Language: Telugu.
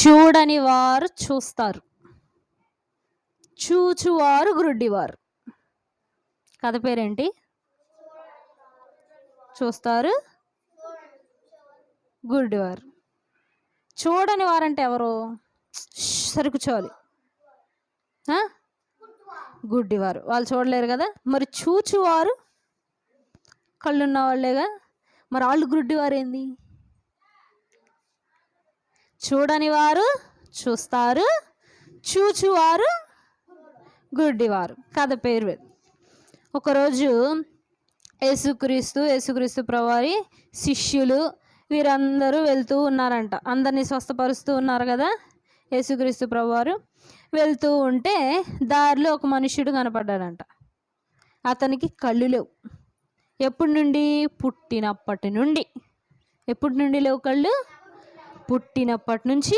చూడని వారు చూస్తారు, చూచువారు గుడ్డివారు. కథ పేరేంటి? చూస్తారు, గుడ్డివారు. చూడని వారంటే ఎవరు? సరి కూర్చోవాలి. గుడ్డివారు, వాళ్ళు చూడలేరు కదా. మరి చూచువారు కళ్ళున్న వాళ్ళేగా, మరి వాళ్ళు గుడ్డివారు ఏంది? చూడని వారు చూస్తారు, చూచువారు గుడ్డివారు. కథ పేరు. ఒకరోజు యేసుక్రీస్తు ప్రభువారి శిష్యులు వీరందరూ వెళ్తూ ఉన్నారంట. అందరినీ స్వస్థపరుస్తూ ఉన్నారు కదా. యేసుక్రీస్తు ప్రభువారు వెళ్తూ ఉంటే దారిలో ఒక మనుష్యుడు కనపడ్డాడంట. అతనికి కళ్ళు లేవు. ఎప్పటి నుండి? పుట్టినప్పటి నుండి. ఎప్పటి నుండి లేవు కళ్ళు? పుట్టినప్పటి నుంచి